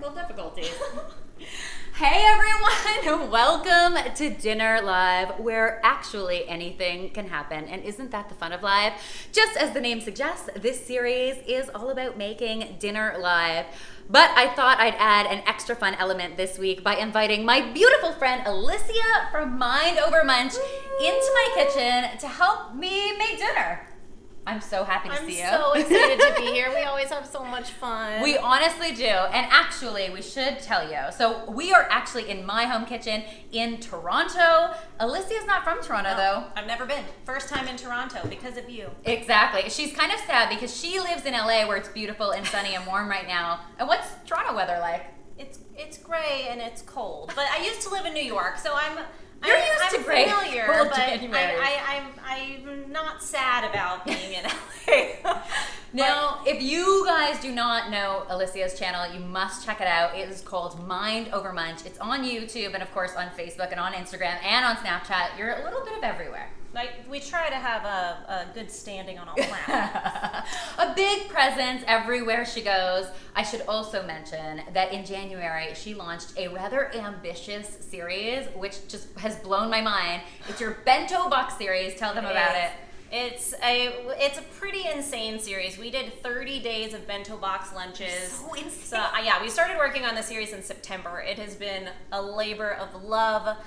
technical difficulties. Hey everyone, welcome to Dinner Live, where actually anything can happen. And isn't that the fun of live? Just as the name suggests, this series is all about making dinner live. But I thought I'd add an extra fun element this week by inviting my beautiful friend Alicia from Mind Over Munch into my kitchen to help me make dinner. I'm so happy to see you. I'm so excited to be here. We always have so much fun. We honestly do. And actually, we should tell you. So we are actually in my home kitchen in Toronto. Alicia's not from Toronto, though. I've never been. First time in Toronto because of you. Exactly. She's kind of sad because she lives in LA where it's beautiful and sunny and warm right now. And what's Toronto weather like? It's gray and it's cold. But I used to live in New York, so I'm familiar, cold but January. I'm not sad about being in LA. Now, if you guys do not know Alicia's channel, you must check it out. It is called Mind Over Munch. It's on YouTube and, of course, on Facebook and on Instagram and on Snapchat. You're a little bit of everywhere. We try to have a good standing on all platforms. A big presence everywhere she goes. I should also mention that in January, she launched a rather ambitious series, which just has blown my mind. It's your bento box series. Tell them about it. It's a pretty insane series. We did 30 days of bento box lunches. So insane. So, we started working on the series in September. It has been a labor of love,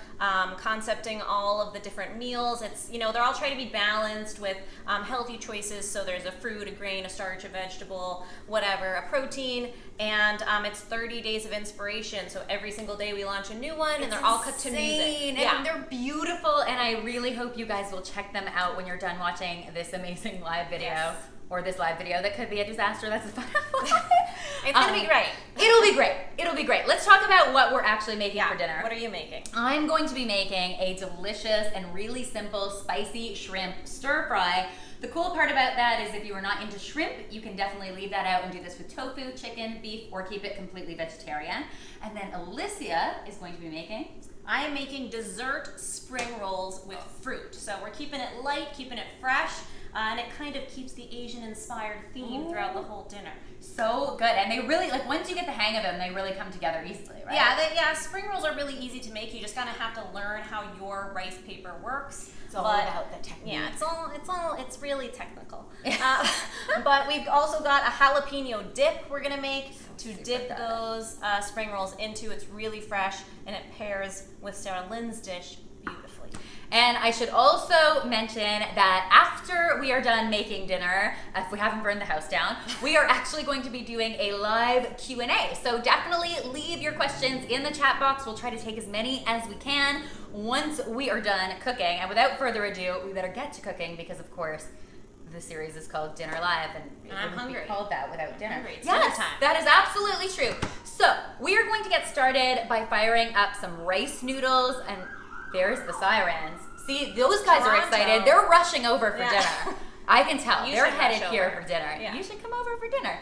concepting all of the different meals. It's, they're all trying to be balanced with healthy choices. So there's a fruit, a grain, a starch, a vegetable, whatever, a protein. And it's 30 days of inspiration. So every single day we launch a new one, and they're all cut to music. And they're beautiful, and I really hope you guys will check them out when you're done watching this amazing live video. Yes. Or this live video that could be a disaster. That's the fun of life. It's going to be great. It'll be great. It'll be great. Let's talk about what we're actually making for dinner. What are you making? I'm going to be making a delicious and really simple spicy shrimp stir fry. The cool part about that is if you are not into shrimp, you can definitely leave that out and do this with tofu, chicken, beef, or keep it completely vegetarian. And then Alicia is going to be making... I am making dessert spring rolls with fruit. So we're keeping it light, keeping it fresh, and it kind of keeps the Asian-inspired theme throughout the whole dinner. So good. And they really, once you get the hang of them, they really come together easily, right? Yeah, spring rolls are really easy to make. You just kind of have to learn how your rice paper works. It's all about the technique. Yeah, it's really technical. But we've also got a jalapeno dip we're gonna make to dip those spring rolls into. It's really fresh and it pairs with Sarah Lynn's dish beautifully. And I should also mention that after we are done making dinner, if we haven't burned the house down, we are actually going to be doing a live Q&A. So definitely leave your questions in the chat box. We'll try to take as many as we can once we are done cooking. And without further ado, we better get to cooking because, of course, the series is called Dinner Live, and it wouldn't be called that without dinner. It's dinner time. That is absolutely true. So we are going to get started by firing up some rice noodles, and there's the sirens. See, those guys are excited. They're rushing over for dinner. I can tell. They're headed here for dinner. Yeah. You should come over for dinner.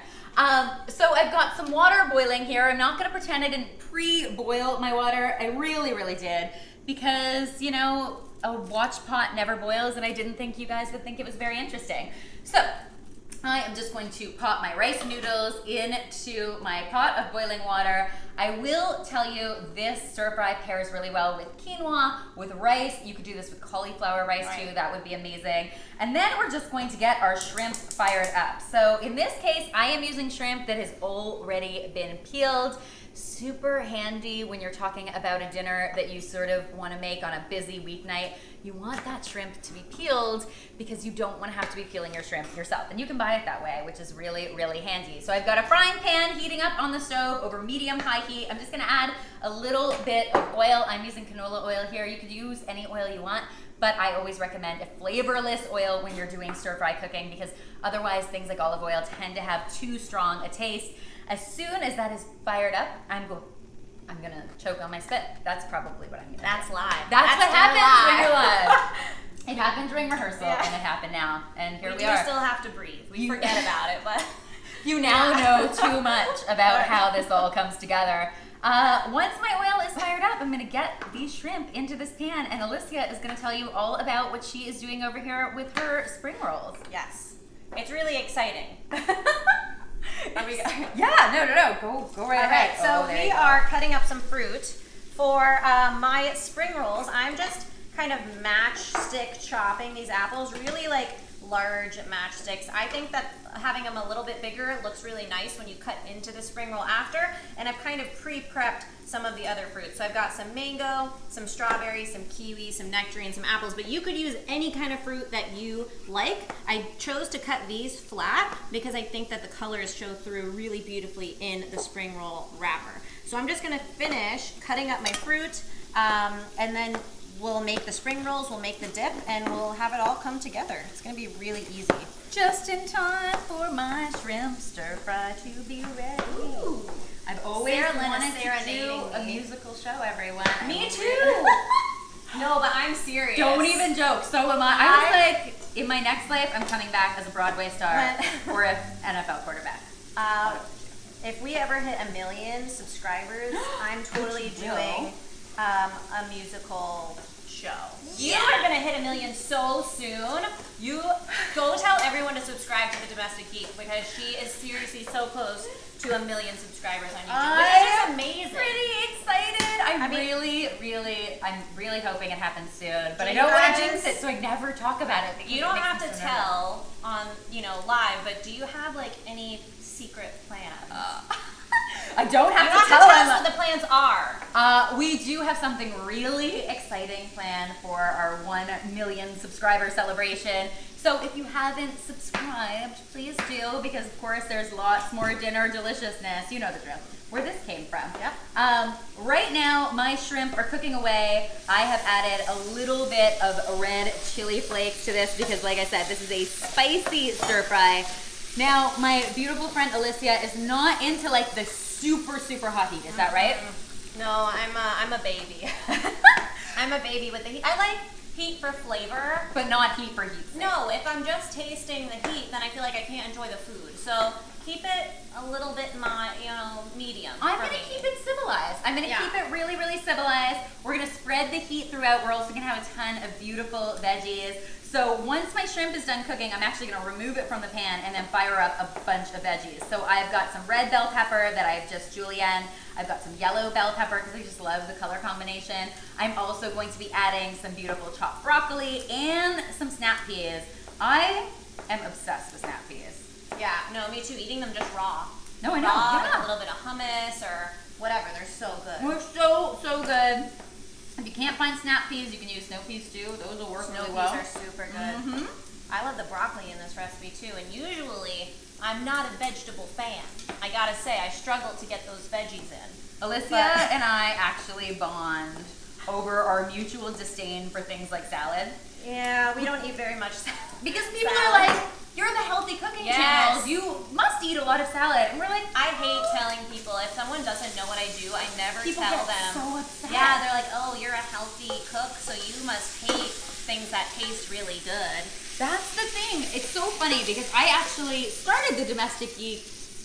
So I've got some water boiling here. I'm not going to pretend I didn't pre-boil my water. I really, really did. Because, a watch pot never boils, and I didn't think you guys would think it was very interesting. So I am just going to pop my rice noodles into my pot of boiling water. I will tell you this stir fry pairs really well with quinoa, with rice. You could do this with cauliflower rice too. That would be amazing. And then we're just going to get our shrimp fired up. So in this case, I am using shrimp that has already been peeled. Super handy when you're talking about a dinner that you sort of want to make on a busy weeknight. You want that shrimp to be peeled because you don't want to have to be peeling your shrimp yourself. And you can buy it that way, which is really, really handy. So I've got a frying pan heating up on the stove over medium-high heat. I'm just going to add a little bit of oil. I'm using canola oil here. You could use any oil you want, but I always recommend a flavorless oil when you're doing stir-fry cooking because otherwise things like olive oil tend to have too strong a taste. As soon as that is fired up, I'm gonna choke on my spit. That's probably what I'm gonna do. That's live. That's what happens when you're live. It happened during rehearsal and it happened now. And here we are. We still have to breathe. We forget about it, but you now know too much about how this all comes together. Once my oil is fired up, I'm gonna get these shrimp into this pan, and Alicia is gonna tell you all about what she is doing over here with her spring rolls. Yes. It's really exciting. Yeah, go right ahead. So we are cutting up some fruit for my spring rolls. I'm just kind of matchstick chopping these apples, really like large matchsticks. I think that having them a little bit bigger looks really nice when you cut into the spring roll after, and I've kind of pre-prepped some of the other fruits. So I've got some mango, some strawberries, some kiwis, some nectarines, some apples, but you could use any kind of fruit that you like. I chose to cut these flat because I think that the colors show through really beautifully in the spring roll wrapper. So I'm just gonna finish cutting up my fruit, and then we'll make the spring rolls, we'll make the dip, and we'll have it all come together. It's gonna be really easy. Just in time for my shrimp stir fry to be ready. Ooh. I've always wanted to do a musical show, everyone. Me too. No, but I'm serious. Don't even joke. So am I. I was like, in my next life, I'm coming back as a Broadway star or an NFL quarterback. If we ever hit 1 million subscribers, I'm totally doing a musical show. You are gonna hit 1 million so soon. You go tell everyone to subscribe to the Domestic Geek because she is seriously so close to 1 million subscribers on YouTube. Which is amazing. Pretty excited. I'm really hoping it happens soon. But I don't want to jinx it, so I never talk about it. You don't have to tell on live, but do you have like any secret plans? I don't have to tell us what the plans are. We do have something really exciting planned for our 1 million subscriber celebration. So if you haven't subscribed, please do, because of course there's lots more dinner deliciousness. You know the drill. Where this came from. Yep. Right now, my shrimp are cooking away. I have added a little bit of red chili flakes to this because, like I said, this is a spicy stir fry. Now, my beautiful friend Alicia is not into like the super hot heat. Is that right? No, I'm a baby. I'm a baby with the heat. I like heat for flavor, but not heat for heat's sake. No, if I'm just tasting the heat, then I feel like I can't enjoy the food. So keep it a little bit medium. I'm gonna keep it civilized. I'm gonna keep it really civilized. We're gonna spread the heat throughout. We're also gonna have a ton of beautiful veggies. So once my shrimp is done cooking, I'm actually gonna remove it from the pan and then fire up a bunch of veggies. So I've got some red bell pepper that I've just julienned. I've got some yellow bell pepper because I just love the color combination. I'm also going to be adding some beautiful chopped broccoli and some snap peas. I am obsessed with snap peas. Yeah, no, me too. Eating them just raw. No, I know. Raw with a little bit of hummus or whatever. They're so good. They're so good. If you can't find snap peas, you can use snow peas too. Those will work really well. Snow peas are super good. I love the broccoli in this recipe too. And usually, I'm not a vegetable fan. I gotta say, I struggle to get those veggies in. Alicia and I actually bond over our mutual disdain for things like salad. Yeah, we don't eat very much salad. Because people are like, you're the healthy cooking channels. You must eat a lot of salad. And we're like, I hate telling people. If someone doesn't know what I do, I never tell them. So upset. Yeah, they're like, oh, you're a healthy cook, so you must hate things that taste really good. That's the thing. It's so funny because I actually started the Domestic Geek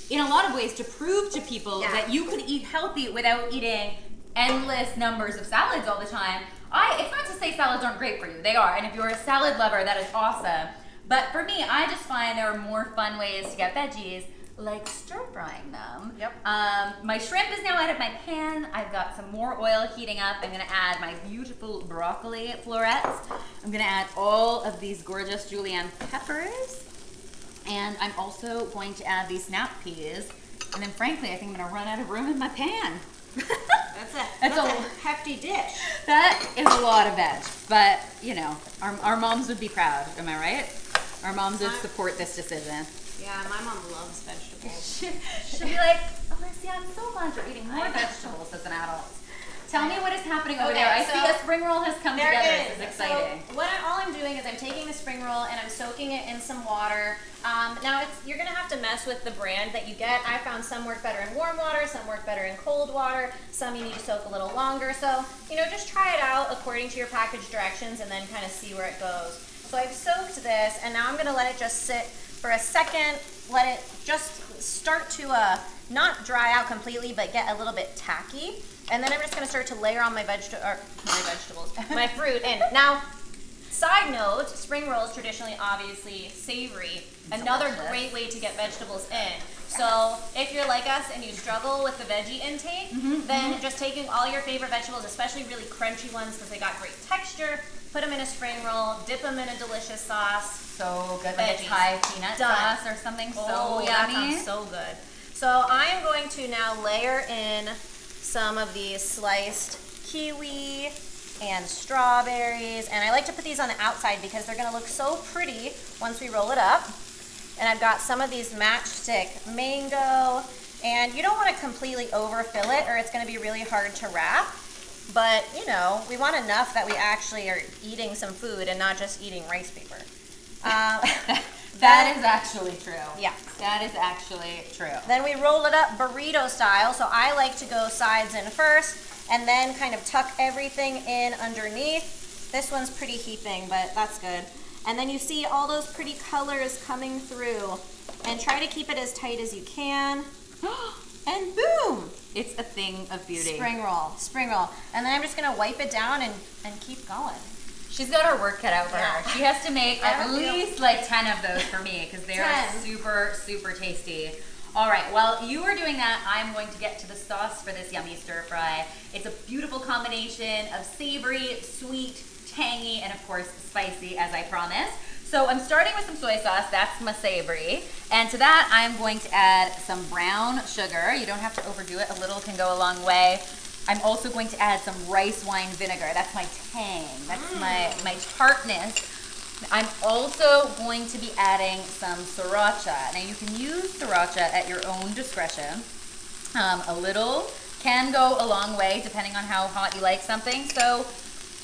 in a lot of ways to prove to people that you could eat healthy without eating endless numbers of salads all the time. It's not to say salads aren't great for you. They are. And if you're a salad lover, that is awesome. But for me, I just find there are more fun ways to get veggies, like stir frying them. Yep. My shrimp is now out of my pan. I've got some more oil heating up. I'm gonna add my beautiful broccoli florets. I'm gonna add all of these gorgeous julienne peppers. And I'm also going to add these snap peas. And then frankly, I think I'm gonna run out of room in my pan. That's a hefty dish. That is a lot of veg, but our moms would be proud. Am I right? Our moms would support this decision. Yeah, my mom loves vegetables. She'll be like, Alicia, I'm so glad you're eating more vegetables as an adult. Tell me what is happening over there. I see a spring roll has come together. This is exciting. So all I'm doing is I'm taking the spring roll and I'm soaking it in some water. Now you're gonna have to mess with the brand that you get. I found some work better in warm water, some work better in cold water, some you need to soak a little longer. So just try it out according to your package directions and then kind of see where it goes. So I've soaked this and now I'm gonna let it just sit for a second. Let it just start to not dry out completely, but get a little bit tacky. And then I'm just gonna start to layer on my vegetables, my fruit in. Now, Side note, spring rolls traditionally obviously savory. Another Delicious. great way to get vegetables in. So if you're like us and you struggle with the veggie intake, then just taking all your favorite vegetables, especially really crunchy ones because they got great texture, put them in a spring roll, dip them in a delicious sauce. So good, like a Thai peanut sauce or something. So yummy. That sounds so good. So I am going to now layer in some of these sliced kiwi and strawberries, and I like to put these on the outside because they're going to look so pretty once we roll it up. And I've got some of these matchstick mango, and you don't want to completely overfill it or it's going to be really hard to wrap, but you know, we want enough that we actually are eating some food and not just eating rice paper. That is actually true. Yeah. That is actually true. Then we roll it up burrito style, so I like to go sides in first and then kind of tuck everything in underneath. This one's pretty heaping, but that's good. And then you see all those pretty colors coming through, and try to keep it as tight as you can. And boom! It's a thing of beauty. Spring roll, spring roll. And then I'm just gonna wipe it down and keep going. She's got her work cut out for her. She has to make at least like 10 of those for me because they are super, super tasty. All right, while you are doing that, I'm going to get to the sauce for this yummy stir fry. It's a beautiful combination of savory, sweet, tangy, and of course spicy, as I promised. So I'm starting with some soy sauce, that's my savory. And to that, I'm going to add some brown sugar. You don't have to overdo it, a little can go a long way. I'm also going to add some rice wine vinegar. That's my tang, that's my tartness. I'm also going to be adding some sriracha. Now you can use sriracha at your own discretion. A little can go a long way depending on how hot you like something, so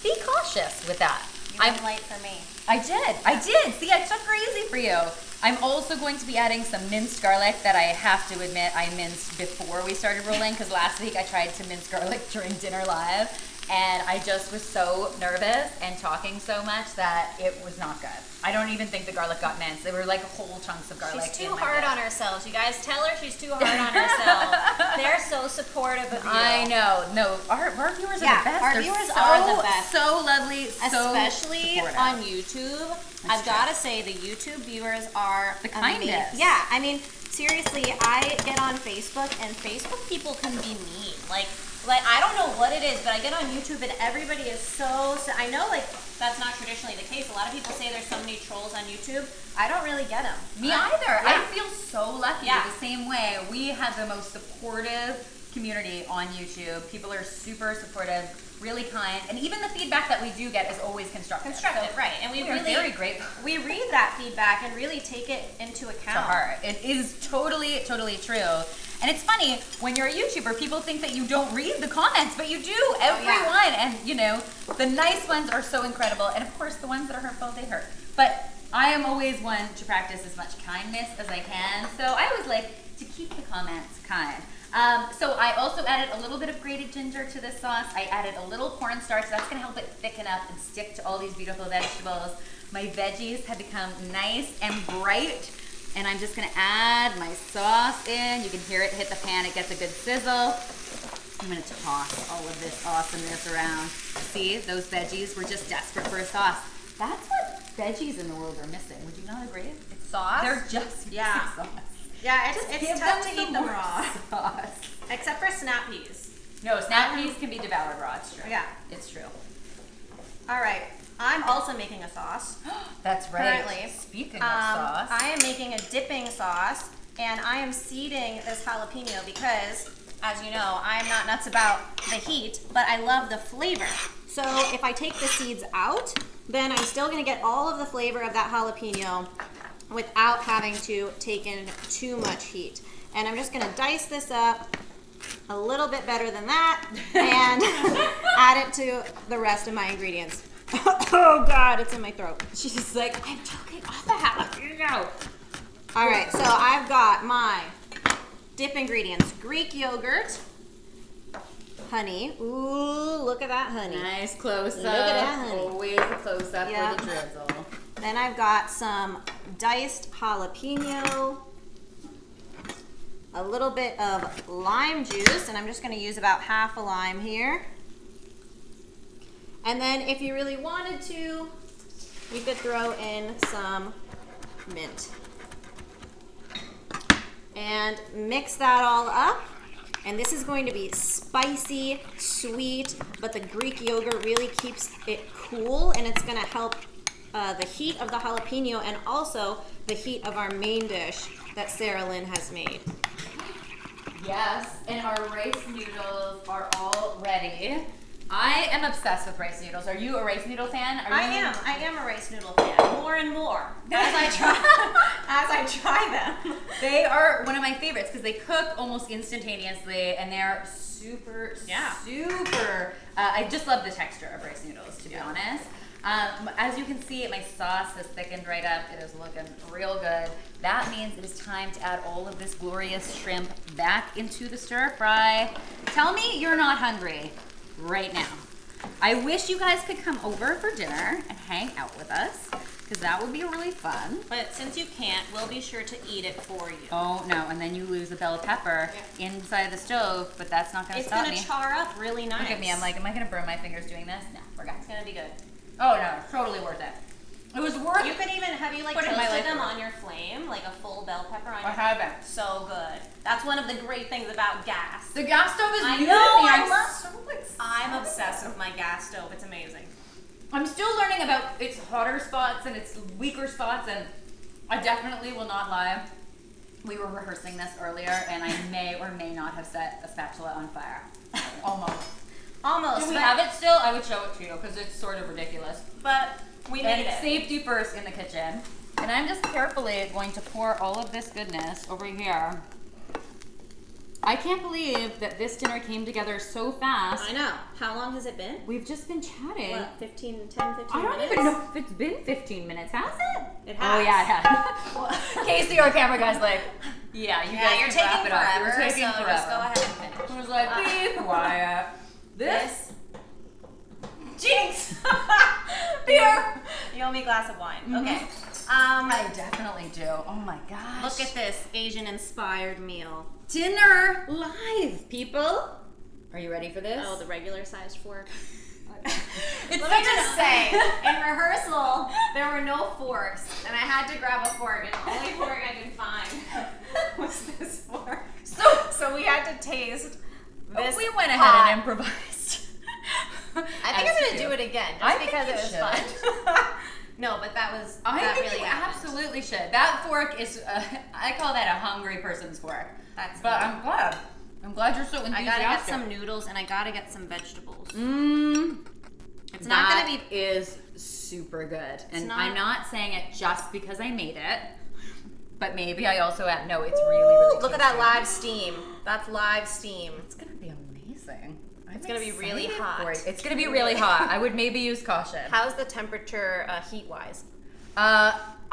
be cautious with that. You went light for me. I did. See, I took her easy for you. I'm also going to be adding some minced garlic that I have to admit I minced before we started rolling because last week I tried to mince garlic during dinner live and I just was so nervous and talking so much that it was not good. I don't even think the garlic got minced. They were like whole chunks of garlic. She's too hard on herself. You guys tell her she's too hard on herself. They're so supportive of you. I know. No, our viewers are the best. Our viewers are the best. So lovely, especially so on YouTube. I've got to say the YouTube viewers are the kindest. Amazing. Yeah, I mean, seriously, I get on Facebook and Facebook people can be mean. Like I don't know what it is, but I get on YouTube and everybody is so I know like that's not traditionally the case. A lot of people say there's so many trolls on YouTube. I don't really get them. Me either. Yeah. I feel so lucky. The same way. We have the most supportive community on YouTube. People are super supportive, really kind, and even the feedback that we do get is always constructive. So right. And we really very grateful. We read that feedback and really take it into account. To heart. It is totally, totally true. And it's funny, when you're a YouTuber, people think that you don't read the comments, but you do, everyone. And you know, the nice ones are so incredible. And of course, the ones that are hurtful, they hurt. But I am always one to practice as much kindness as I can. So I always like to keep the comments kind. So I also added a little bit of grated ginger to this sauce. I added a little cornstarch. That's going to help it thicken up and stick to all these beautiful vegetables. My veggies have become nice and bright. And I'm just going to add my sauce in. You can hear it hit the pan. It gets a good sizzle. I'm going to toss all of this awesomeness around. See, those veggies were just desperate for a sauce. That's what veggies in the world are missing. Would you not agree? It's sauce. They're just missing sauce. Yeah, it's tough to eat them raw. Sauce. Except for snap peas. No, snap peas can be devoured raw. It's true. Yeah. It's true. All right. I'm also making a sauce. That's right. Currently. Speaking of sauce. I am making a dipping sauce, and I am seeding this jalapeno because, as you know, I'm not nuts about the heat, but I love the flavor. So if I take the seeds out, then I'm still going to get all of the flavor of that jalapeno without having to take in too much heat. And I'm just going to dice this up a little bit better than that and add it to the rest of my ingredients. Oh God, it's in my throat. She's just like, I'm choking off the jalapeno. All right, so I've got my dip ingredients: Greek yogurt, honey. Ooh, look at that honey. Nice close up. Look at that honey. Always a close up Yep. for the drizzle. Then I've got some diced jalapeno, a little bit of lime juice, and I'm just going to use about half a lime here. And then if you really wanted to, we could throw in some mint. And mix that all up. And this is going to be spicy, sweet, but the Greek yogurt really keeps it cool, and it's gonna help the heat of the jalapeno and also the heat of our main dish that Sarah Lynn has made. Yes, and our rice noodles are all ready. I am obsessed with rice noodles. Are you a rice noodle fan? I am a rice noodle fan, more and more as I try them. They are one of my favorites because they cook almost instantaneously, and they're super. I just love the texture of rice noodles, to be honest. As you can see, my sauce has thickened right up. It is looking real good. That means it is time to add all of this glorious shrimp back into the stir fry. Tell me you're not hungry right now. I wish you guys could come over for dinner and hang out with us, because that would be really fun. But since you can't, we'll be sure to eat it for you. Oh no, and then you lose a bell pepper inside the stove, but that's not gonna stop me. It's gonna char up really nice. Look at me, I'm like, am I gonna burn my fingers doing this? No, we're good. It's gonna be good. Oh no, totally worth it. It was worth it. You could even, have you like toasted them on your flame, like a full bell pepper on your flame? I haven't. So good. That's one of the great things about gas. The gas stove is new to me. I'm obsessed with my gas stove. It's amazing. I'm still learning about its hotter spots and its weaker spots, and I definitely will not lie. We were rehearsing this earlier, and I may or may not have set a spatula on fire. Almost. If we have it still, I would show it to you because it's sort of ridiculous. But we made it. Safety first in the kitchen. And I'm just carefully going to pour all of this goodness over here. I can't believe that this dinner came together so fast. I know. How long has it been? We've just been chatting. What, 10, 15 minutes? I don't even know if it's been 15 minutes, has it? It has. Oh yeah, it has. Casey, our camera guy's like, yeah, you guys you're can taking wrap it up. forever, You're taking so forever. just go ahead and finish. I was like, be quiet. This Jinx! Beer! You owe me a glass of wine. Mm-hmm. Okay. I definitely do. Oh my gosh. Look at this Asian-inspired meal. Dinner live, people. Are you ready for this? Oh, the regular-sized fork. Let me just say, in rehearsal, there were no forks, and I had to grab a fork, and the only fork I could find was this fork. So we had to taste this. We went ahead and improvised. I think I'm going to do it again, just because it was fun. No, but that was. I think you absolutely should. That fork is, I call that a hungry person's fork. But I'm glad. I'm glad you're so enthusiastic. I gotta get some noodles and I gotta get some vegetables. It's not gonna be. Is super good, and I'm not saying it just because I made it, but maybe I also add. No, it's really look at that live steam. That's live steam. It's gonna be amazing. It's gonna be really hot. It's gonna be really hot. I would maybe use caution. How's the temperature heat-wise?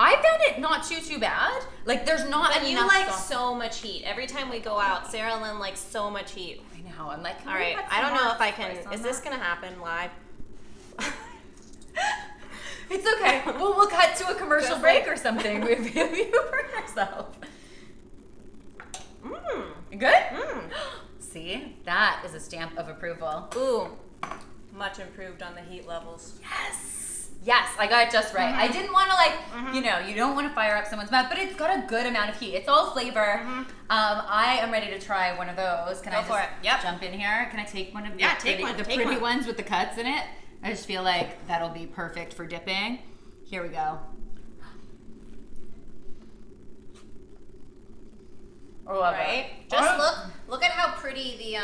I found it not too bad. Like there's not enough. And you like so much heat. Every time we go out, Sarah Lynn likes so much heat. I know. I'm like, all right. I don't know if I can. Is this gonna happen live? It's okay. We'll cut to a commercial break or something. You burn yourself. Good? See? That is a stamp of approval. Ooh. Much improved on the heat levels. Yes, I got it just right. I didn't want to you don't want to fire up someone's mouth, but it's got a good amount of heat. It's all flavor. I am ready to try one of those. Can I just jump in here? Can I take one of the pretty ones with the cuts in it? I just feel like that'll be perfect for dipping. Here we go. All right. Just look at how pretty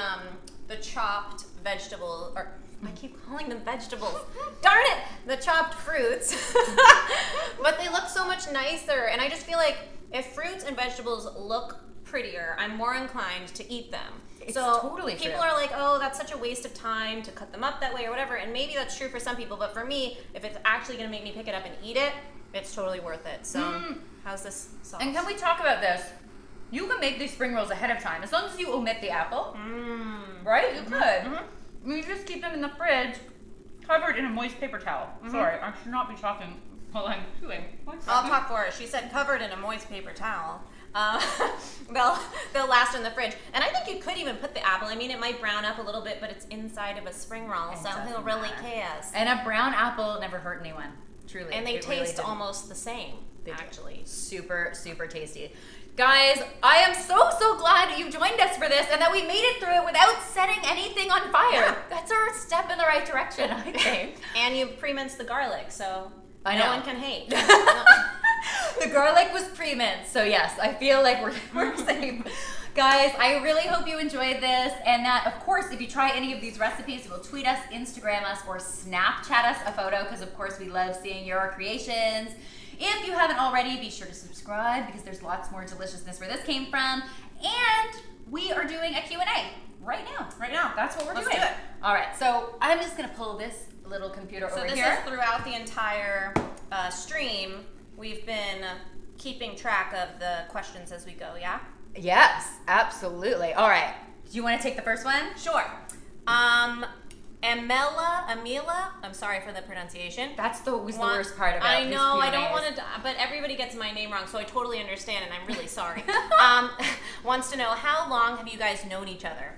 the chopped vegetable, or I keep calling them vegetables. Darn it! The chopped fruits. But they look so much nicer, and I just feel like if fruits and vegetables look prettier, I'm more inclined to eat them. It's totally true. People are like, oh, that's such a waste of time to cut them up that way or whatever, and maybe that's true for some people, but for me, if it's actually going to make me pick it up and eat it, it's totally worth it. So how's this sauce? And can we talk about this? You can make these spring rolls ahead of time, as long as you omit the apple. Right? You could. You just keep them in the fridge, covered in a moist paper towel. Sorry, I should not be talking while I'm chewing. I'll talk for her. She said covered in a moist paper towel. They'll last in the fridge. And I think you could even put the apple. I mean, it might brown up a little bit, but it's inside of a spring roll, so who really cares? And a brown apple never hurt anyone. Truly. And they it really taste didn't. almost the same, They do. actually. Super, super tasty. Guys, I am so glad you joined us for this and that we made it through it without setting anything on fire. Yeah. That's our step in the right direction, I think. And you pre-minced the garlic, so I no know. one can hate. The garlic was pre-minced, so yes, I feel like we're safe. Guys, I really hope you enjoyed this, and that, of course, if you try any of these recipes, you will tweet us, Instagram us, or Snapchat us a photo, because, of course, we love seeing your creations. If you haven't already, be sure to subscribe, because there's lots more deliciousness where this came from, and we are doing a Q&A right now. Right now. That's what we're Let's doing. do it. All right, so I'm just going to pull this little computer over So this here. is throughout the entire stream. We've been keeping track of the questions as we go, yeah? Yes, absolutely. All right. Do you want to take the first one? Sure. Amila, I'm sorry for the pronunciation. That's the worst part about I these know, I Q&As. don't want to, but everybody gets my name wrong, so I totally understand, and I'm really sorry. Wants to know, how long have you guys known each other?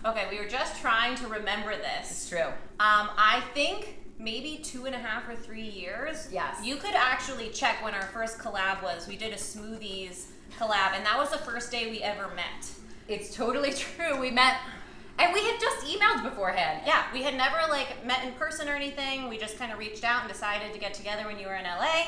Okay, we were just trying to remember this. It's true. I think maybe 2.5 or 3 years. Yes. You could actually check when our first collab was. We did a smoothies collab, and that was the first day we ever met. It's totally true. We met, and we had just emailed beforehand. Yeah, we had never like met in person or anything. We just kind of reached out and decided to get together when you were in LA.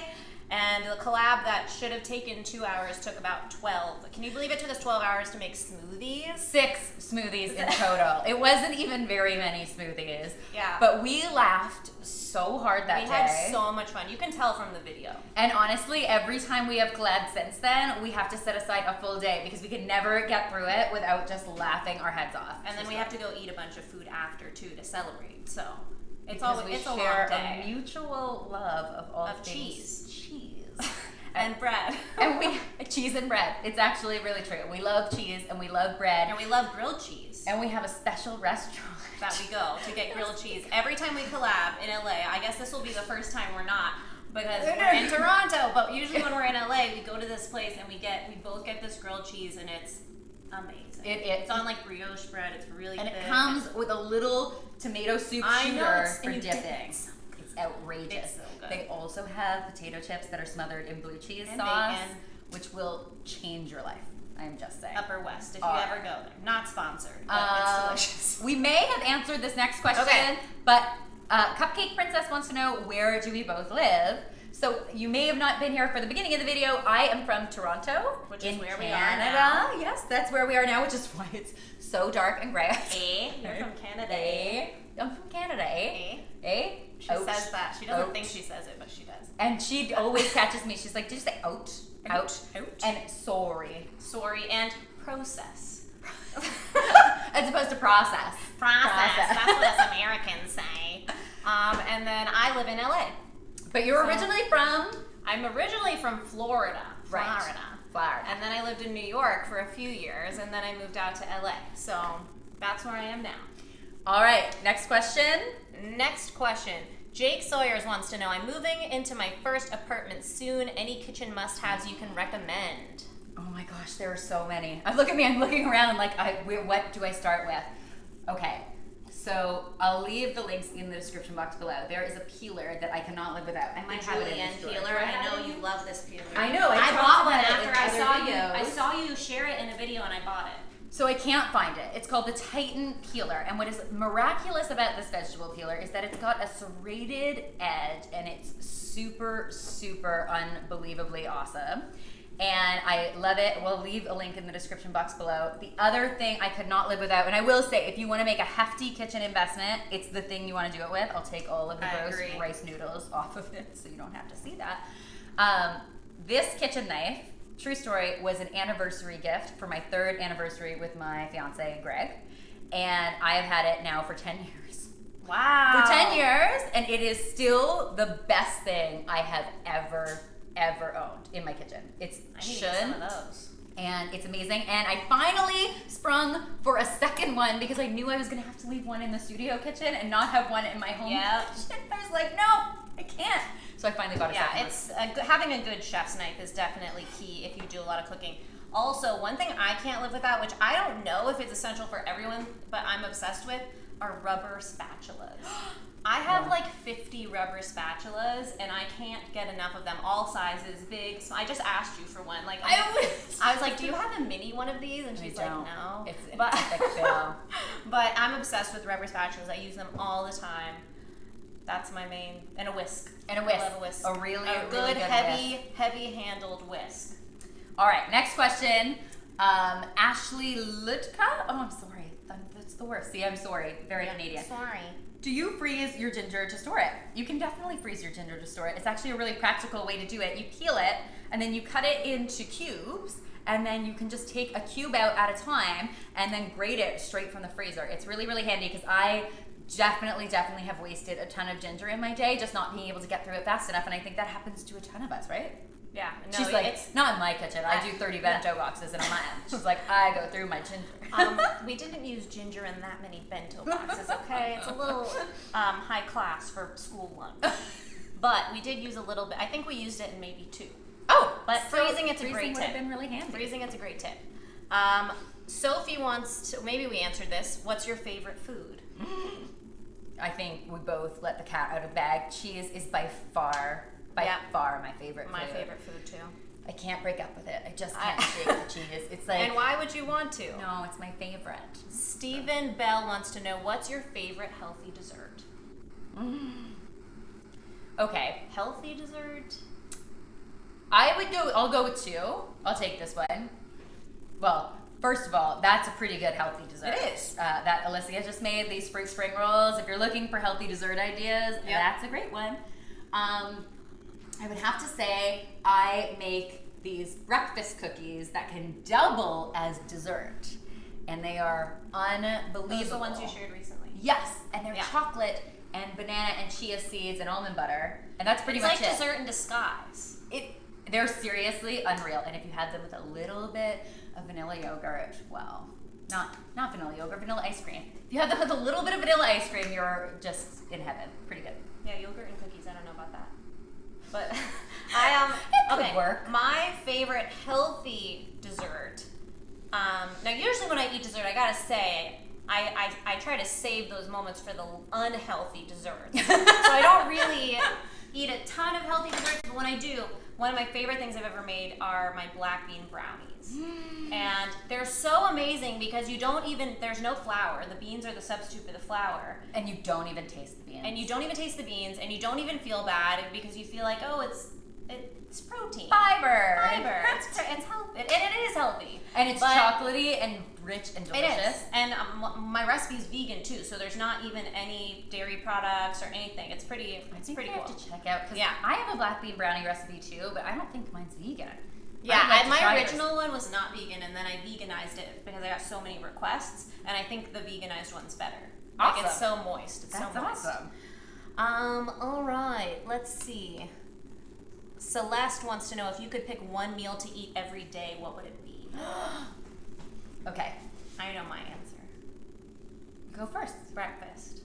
And the collab that should have taken 2 hours took about 12. Can you believe it took us 12 hours to make smoothies? 6 smoothies in total. It wasn't even very many smoothies. Yeah. But we laughed so hard that day. We had so much fun. You can tell from the video. And honestly, every time we have collabed since then, we have to set aside a full day because we can never get through it without just laughing our heads off. And then we have to go eat a bunch of food after too to celebrate. So it's Because always we it's a long share day. a mutual love of all Of things cheese. And bread. And we cheese and bread. It's actually really true. We love cheese and we love bread. And we love grilled cheese. And we have a special restaurant That we go to get grilled cheese. Every time we collab in LA, I guess this will be the first time we're not, because we're in Toronto, but usually when we're in LA, we go to this place and we both get this grilled cheese, and it's amazing. It's on like brioche bread. It's really and thick. it comes with a little tomato soup shooter for and you dip dipping. it. It's outrageous. It's so good. They also have potato chips that are smothered in blue cheese And sauce, bacon. which will change your life. I'm just saying. Upper West, if you Alright. ever go there. Not sponsored, but it's delicious. We may have answered this next question, Okay. but Cupcake Princess wants to know, where do we both live? So you may have not been here for the beginning of the video. I am from Toronto, Which is in where we Canada. are now. Yes, that's where we are now, which is why it's so dark and gray. You're from Canada. I'm from Canada, eh? She Ouch. says that. She doesn't Ouch. think she says it, but she does. And she always catches me. She's like, did you say out? Out. Out. And sorry. Sorry, and process. As opposed to process. Process. That's what us Americans say. And then I live in LA. But you're originally from? I'm originally from Florida. Right. Florida. And then I lived in New York for a few years, and then I moved out to LA. So that's where I am now. All right, next question. Next question. Jake Sawyers wants to know, I'm moving into my first apartment soon. Any kitchen must-haves you can recommend? Oh my gosh, there are so many. Look at me, I'm looking around like, what do I start with? Okay, so I'll leave the links in the description box below. There is a peeler that I cannot live without. I might have it in Julienne the store. peeler. I know you love this peeler. I know. I talked bought one about it after in I other saw you. videos. I saw you share it in a video, and I bought it. So I can't find it. It's called the Titan Peeler. And what is miraculous about this vegetable peeler is that it's got a serrated edge and it's super, super unbelievably awesome. And I love it. We'll leave a link in the description box below. The other thing I could not live without, and I will say, if you want to make a hefty kitchen investment, it's the thing you want to do it with. I'll take all of the gross rice noodles off of it so you don't have to see that. This kitchen knife, true story, was an anniversary gift for my 3rd anniversary with my fiance, Greg. And I have had it now for 10 years. Wow. For 10 years, and it is still the best thing I have ever owned in my kitchen. It's I need to get some of those. and it's amazing. And I finally sprung for a second one because I knew I was gonna have to leave one in the studio kitchen and not have one in my home kitchen. I was like, no, I can't. So I finally got a second one. It's having a good chef's knife is definitely key if you do a lot of cooking. Also, one thing I can't live without, which I don't know if it's essential for everyone, but I'm obsessed with, are rubber spatulas. I have like 50 rubber spatulas, and I can't get enough of them. All sizes, big, small. I just asked you for one. Like I was like, "Do you have a mini one of these?" And she's like, "No." It's an epic fail. But I'm obsessed with rubber spatulas. I use them all the time. That's my main, and a whisk. And a whisk. I love a whisk. A really good, whisk. heavy-handled whisk. All right, next question. Ashley Lutka. Oh, I'm sorry. That's the worst. See, I'm sorry. Very Canadian. Sorry. Do you freeze your ginger to store it? You can definitely freeze your ginger to store it. It's actually a really practical way to do it. You peel it, and then you cut it into cubes, and then you can just take a cube out at a time, and then grate it straight from the freezer. It's really, really handy because I definitely have wasted a ton of ginger in my day, just not being able to get through it fast enough, and I think that happens to a ton of us, right? Yeah. No, She's like, it's not in my kitchen. I do 30 bento boxes in a month. She's like, I go through my ginger. We didn't use ginger in that many bento boxes, okay? It's a little high class for school lunch. But we did use a little bit. I think we used it in maybe 2. Oh, but freezing it's a freezing great would tip. have been really handy. Freezing it's a great tip. Sophie wants to, maybe we answered this. What's your favorite food? I think we both let the cat out of the bag. Cheese is by far my favorite food. My favorite food too. I can't break up with it. I just can't shake the cheese. It's like, and why would you want to? No, it's my favorite. Stephen Bell wants to know, what's your favorite healthy dessert? Okay. Healthy dessert? I'll go with 2. I'll take this one. Well, first of all, that's a pretty good healthy dessert. It is. That Alicia just made, these fruit spring rolls. If you're looking for healthy dessert ideas, that's a great one. I would have to say I make these breakfast cookies that can double as dessert. And they are unbelievable. Those are the ones you shared recently. Yes, and they're chocolate and banana and chia seeds and almond butter. And that's pretty much it. It's like dessert in disguise. They're seriously unreal. And if you had them with a little bit of vanilla yogurt, well, not vanilla yogurt, vanilla ice cream. If you had them with a little bit of vanilla ice cream, you're just in heaven. Pretty good. Yeah, yogurt and cookies, I don't know about that. But it could work. My favorite healthy dessert. Now usually when I eat dessert, I gotta say, I try to save those moments for the unhealthy desserts. So I don't really eat a ton of healthy desserts, but when I do, one of my favorite things I've ever made are my black bean brownies. And they're so amazing because there's no flour. The beans are the substitute for the flour. And you don't even taste the beans. And you don't even taste the beans, and you don't even feel bad because you feel like, oh, it's protein. Fiber. It's healthy. And it is healthy. And it's chocolatey and rich and delicious. It is. And my recipe is vegan too, so there's not even any dairy products or anything. It's pretty cool. I have to check out, because I have a black bean brownie recipe too, but I don't think mine's vegan. Yeah, my original one was not vegan, and then I veganized it because I got so many requests, and I think the veganized one's better. Awesome. Like, it's so moist. That's awesome. All right, let's see. Celeste wants to know, if you could pick one meal to eat every day, what would it be? Okay. I know my answer. Go first. Breakfast.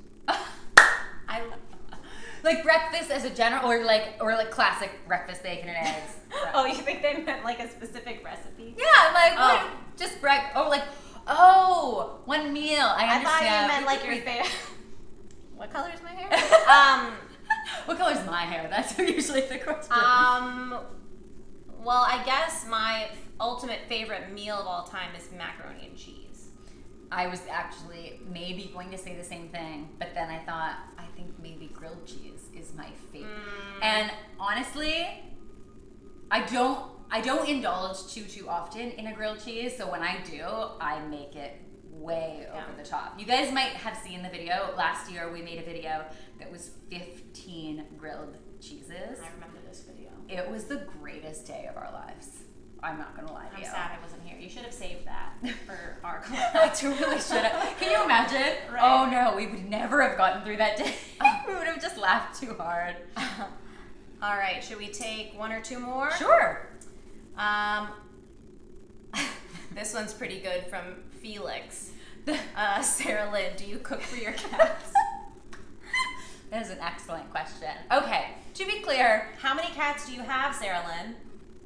Like breakfast as a general, or like classic breakfast, bacon and eggs. Oh, you think they meant like a specific recipe? Yeah, like just one meal. I understand. I thought you meant like your favorite. What color is my hair? What color is my hair? That's usually the question. Well, I guess my ultimate favorite meal of all time is macaroni and cheese. I was actually maybe going to say the same thing, but then I thought, I think maybe grilled cheese is my favorite. And honestly, I don't indulge too often in a grilled cheese, so when I do, I make it way over the top. You guys might have seen the video. Last year we made a video that was 15 grilled cheeses. I remember this video. It was the greatest day of our lives. I'm not gonna lie to you. I'm sad I wasn't here. You should have saved that for our class. I totally should have. Can you imagine? Right. Oh no, we would never have gotten through that day. We would have just laughed too hard. All right, should we take one or two more? Sure. This one's pretty good from Felix. Sarah Lynn, do you cook for your cats? That is an excellent question. Okay, to be clear, how many cats do you have, Sarah Lynn?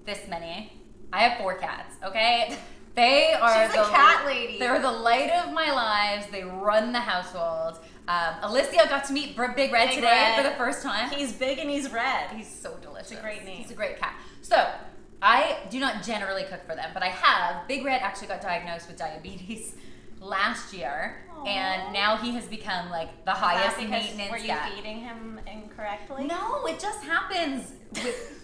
This many. I have 4 cats, okay? They are She's a cat lady. They're the light of my lives. They run the household. Alicia got to meet Big Red today for the first time. He's big and he's red. He's so delicious. It's a great name. He's a great cat. So, I do not generally cook for them, but I have. Big Red actually got diagnosed with diabetes last year, and now he has become like the highest maintenance Were you cat. feeding him incorrectly? No, it just happens with...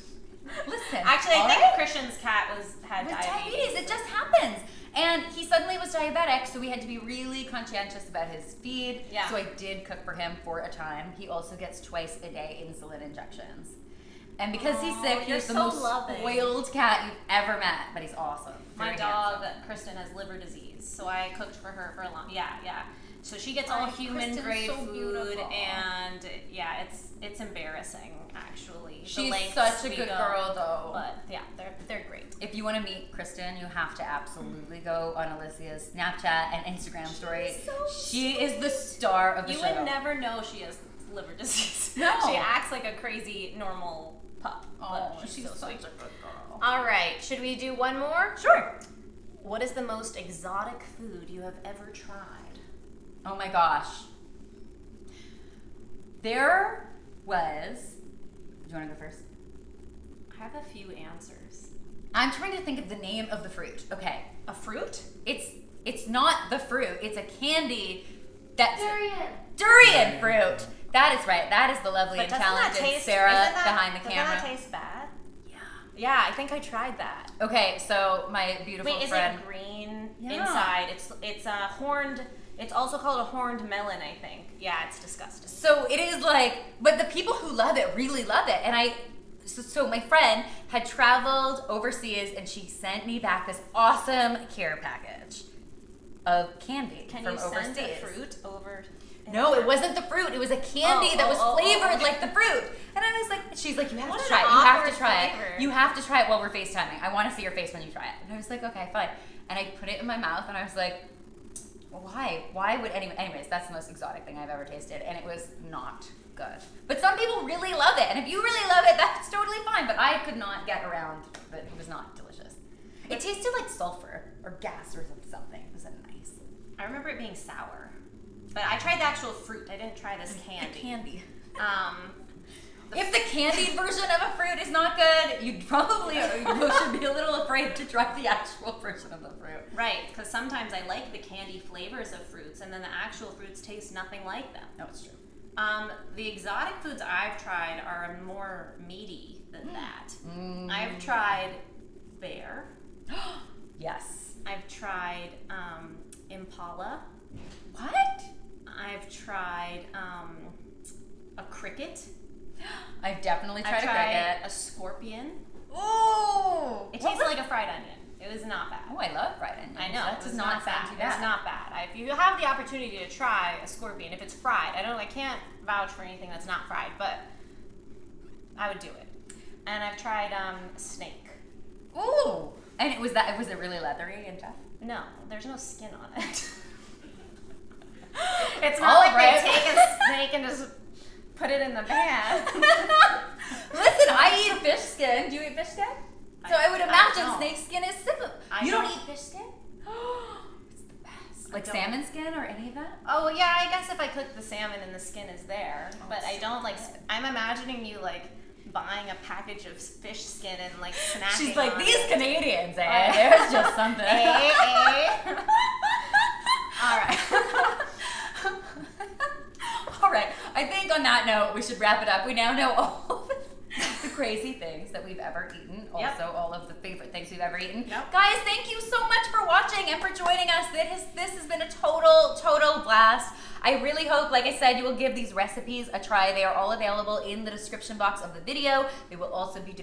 Listen. Actually, I think Christian's cat had diabetes. It just happens. And he suddenly was diabetic, so we had to be really conscientious about his feed. Yeah. So I did cook for him for a time. He also gets twice a day insulin injections. And because he's sick, he's the most spoiled cat you've ever met, but he's awesome. My dog, Kristen, has liver disease, so I cooked for her for a long. Yeah. So she gets all human grade food, and yeah, it's embarrassing actually. She's such a good girl, though. But yeah, they're great. If you want to meet Kristen, you have to absolutely go on Alicia's Snapchat and Instagram story. She is the star of the show. You would never know she has liver disease. No. She acts like a crazy normal pup. Oh, she's she's so such sweet. a good girl. All right, should we do one more? Sure. What is the most exotic food you have ever tried? Oh my gosh. There was... Do you want to go first? I have a few answers. I'm trying to think of the name of the fruit. Okay. A fruit? It's not the fruit. It's a candy that's... Durian fruit. That is right. That is the lovely and talented Sarah behind the camera. Doesn't that taste bad? Yeah. Yeah, I think I tried that. Okay, so my beautiful friend... Is it green Yeah. inside? It's a horned... It's also called a horned melon, I think. Yeah, it's disgusting. So it is like... But the people who love it really love it. And So my friend had traveled overseas and she sent me back this awesome care package of candy from overseas. Can you send a fruit over? No, it wasn't the fruit. It was a candy that was flavored like the fruit. And I was like, she's like, you have to try it. You have to try it. You have to try it while we're FaceTiming. I want to see your face when you try it. And I was like, okay, fine. And I put it in my mouth and I was like, why? Why would anyone? Anyways, that's the most exotic thing I've ever tasted. And it was not good. But some people really love it. And if you really love it, that's totally fine. But I could not get around that it was not delicious. It tasted like sulfur or gas or something. It was nice. I remember it being sour. But I tried the actual fruit. I didn't try this candy. The candy. If the candied version of a fruit is not good, you probably should be a little afraid to try the actual version of the fruit. Right, because sometimes I like the candy flavors of fruits, and then the actual fruits taste nothing like them. No, it's true. The exotic foods I've tried are more meaty than that. I've tried bear. Yes. I've tried impala. What? I've tried a cricket. I've definitely tried I've a tried cricket. a scorpion. Oh! It tastes like a fried onion. It was not bad. Oh, I love fried onions. I know. That does not sound too bad. It's not bad. If you have the opportunity to try a scorpion, if it's fried, I can't vouch for anything that's not fried, but I would do it. And I've tried snake. Ooh! And was it really leathery and tough? No, there's no skin on it. It's not like they take a snake and just put it in the pan. Listen, I eat fish skin. Do you eat fish skin? So I would imagine snake skin is similar. You don't eat fish skin? It's the best. Like salmon skin or any of that? Oh yeah, I guess if I cook the salmon and the skin is there, but I don't like. I'm imagining you like buying a package of fish skin and like snacking. She's like, on these it. Canadians, eh? There's just something. All right. All right. I think on that note, we should wrap it up. We now know all of the crazy things that we've ever eaten. Also, all of the favorite things we've ever eaten. Guys, thank you so much for watching and for joining us. This has been a total blast. I really hope, like I said, you will give these recipes a try. They are all available in the description box of the video. They will also be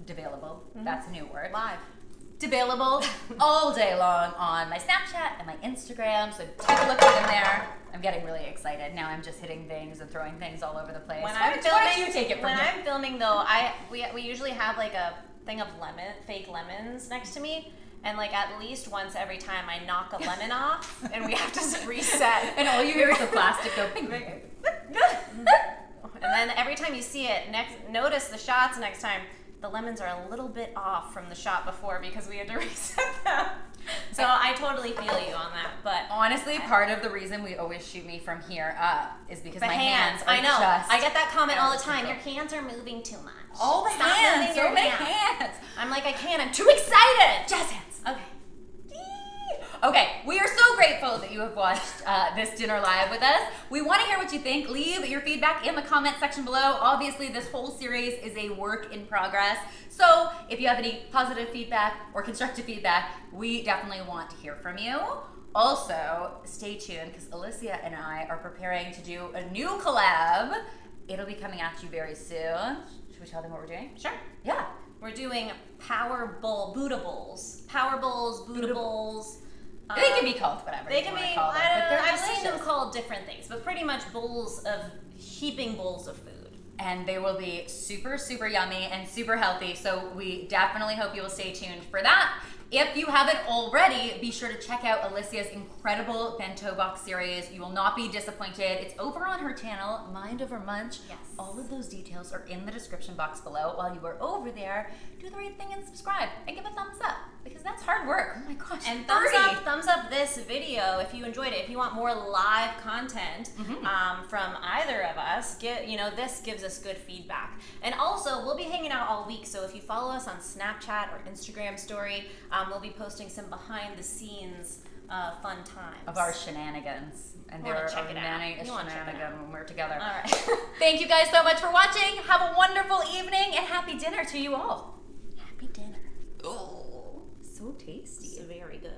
available. That's a new word. Live. Available all day long on my Snapchat and my Instagram, so take a look at them there. I'm getting really excited. Now I'm just hitting things and throwing things all over the place. Why don't you take it from here? I'm filming though, we usually have like a thing of fake lemons next to me, and like at least once every time I knock a lemon off, and we have to reset. And all you hear is the plastic go ping. And then every time you see it, notice the shots next time. the lemons are a little bit off from the shot before because we had to reset them. So I totally feel you on that. But honestly, part of the reason we always shoot me from here up is because my hands are I know. just I get that comment all the time. control. Your hands are moving too much. All the Stop hands, moving so your many hands. hands. I'm like, I can't. I'm too excited. Jazz hands. Okay. Okay, we are so grateful that you have watched this dinner live with us. We want to hear what you think. Leave your feedback in the comment section below. Obviously, this whole series is a work in progress. So if you have any positive feedback or constructive feedback, we definitely want to hear from you. Also, stay tuned because Alicia and I are preparing to do a new collab. It'll be coming at you very soon. Should we tell them what we're doing? Sure. Yeah. We're doing Buddha bowls. Power bowls, Buddha bowls. They can be called whatever They you can want be, to call them, but they're I've seen them delicious. called different things, but pretty much heaping bowls of food. And they will be super, super yummy and super healthy. So we definitely hope you will stay tuned for that. If you haven't already, be sure to check out Alicia's incredible bento box series. You will not be disappointed. It's over on her channel, Mind Over Munch. Yes. All of those details are in the description box below. While you are over there, do the right thing and subscribe and give a thumbs up because that's hard work. Oh my gosh. And 30. thumbs up this video if you enjoyed it. If you want more live content from either of us, this gives us good feedback. And also, we'll be hanging out all week. So if you follow us on Snapchat or Instagram story, we'll be posting some behind the scenes fun times Of our shenanigans. And You there wanna are check it out. many a You wanna check it shenanigan when we're together. All right. Thank you guys so much for watching. Have a wonderful evening and happy dinner to you all. Happy dinner. Oh, so tasty. It's very good.